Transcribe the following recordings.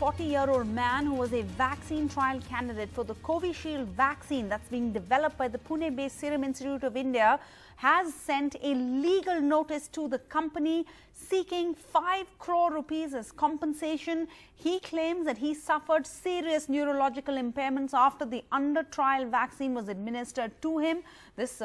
40-year-old man who was a vaccine trial candidate for the Covishield vaccine that's being developed by the Pune-based Serum Institute of India has sent a legal notice to the company seeking 5 crore rupees as compensation. He claims that he suffered serious neurological impairments after the under-trial vaccine was administered to him. This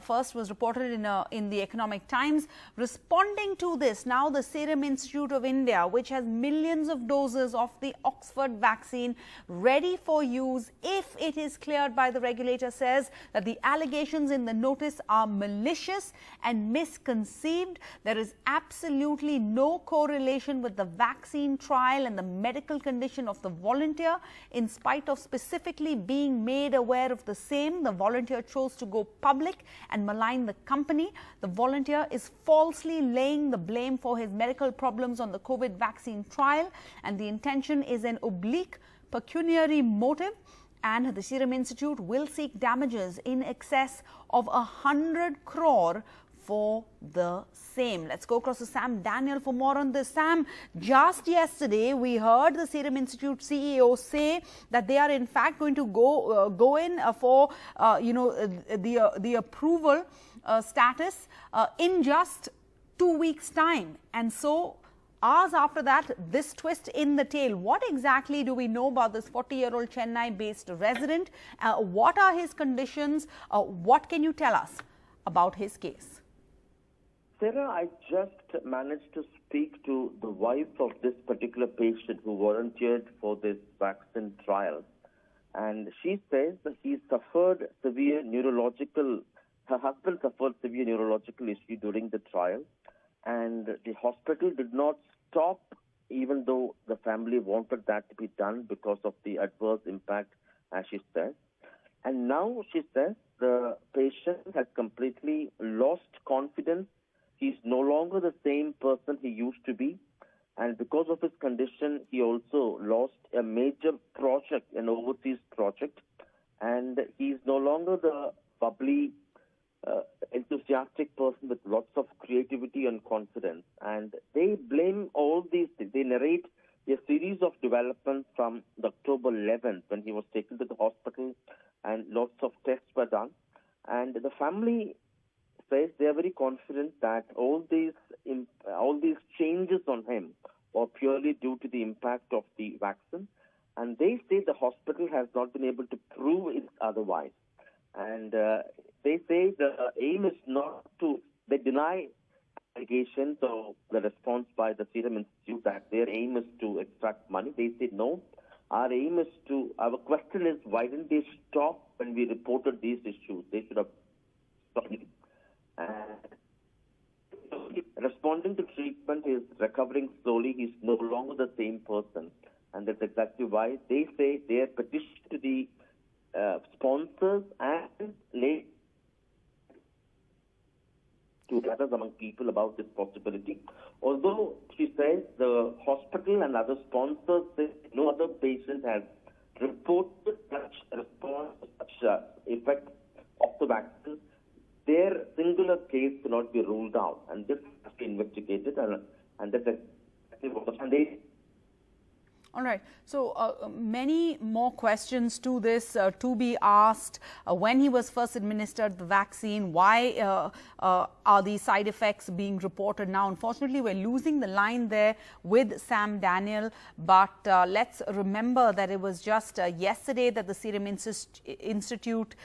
first was reported in the Economic Times. Responding to this, now the Serum Institute of India, which has millions of doses of the Oxford vaccine ready for use if it is cleared by the regulator, says that the allegations in the notice are malicious and misconceived. There is absolutely no correlation with the vaccine trial and the medical condition of the volunteer. In spite of specifically being made aware of the same, the volunteer chose to go public and malign the company. The volunteer is falsely laying the blame for his medical problems on the COVID vaccine trial, and the intention is an oblique pecuniary motive. And the Serum Institute will seek damages in excess of 100 crore for the same. Let's go across to Sam Daniel for more on this. Sam, just yesterday we heard the Serum Institute CEO say that they are in fact going to go in for the approval status in just 2 weeks' time, and so hours after that, this twist in the tail. What exactly do we know about this 40-year-old Chennai-based resident? What are his conditions? What can you tell us about his case? Sarah, I just managed to speak to the wife of this particular patient who volunteered for this vaccine trial. And she says that he suffered severe neurological, her husband suffered severe neurological issue during the trial. And the hospital did not stop, even though the family wanted that to be done because of the adverse impact, as she says. And now she says the patient has completely lost confidence. He's no longer the same person he used to be. And because of his condition, he also lost a major project, an overseas project. And he's no longer the bubbly, enthusiastic person with lots of creativity and confidence. And they blame all these things. They narrate a series of developments from the October 11th when he was taken to the hospital and lots of tests were done. And the family says they are very confident that all these changes on him are purely due to the impact of the vaccine. And they say the hospital has not been able to prove it otherwise. And they say the aim is not to, they deny allegations or the response by the Serum Institute that their aim is to extract money. They say no, our aim is to, our question is why didn't they stop when we reported these issues? They should have stopped. Responding to treatment, he is recovering slowly. He's no longer the same person. And that's exactly why they say their petition to the sponsors and lay to others among people about this possibility. Although she says the hospital and other sponsors say no other patient has reported such response, such effect of the vaccine, their singular case cannot be ruled out, and this has to be investigated, and that's exactly what they. All right. So many more questions to this to be asked. When he was first administered the vaccine, why are these side effects being reported now? Unfortunately, we're losing the line there with Sam Daniel. But let's remember that it was just yesterday that the Serum Institute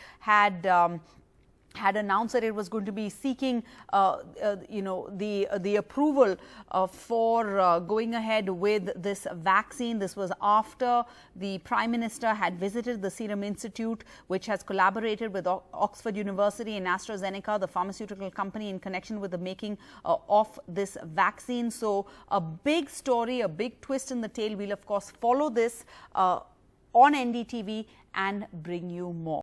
had announced that it was going to be seeking, the approval for going ahead with this vaccine. This was after the Prime Minister had visited the Serum Institute, which has collaborated with Oxford University and AstraZeneca, the pharmaceutical company, in connection with the making of this vaccine. So a big story, a big twist in the tail. We'll, of course, follow this on NDTV and bring you more.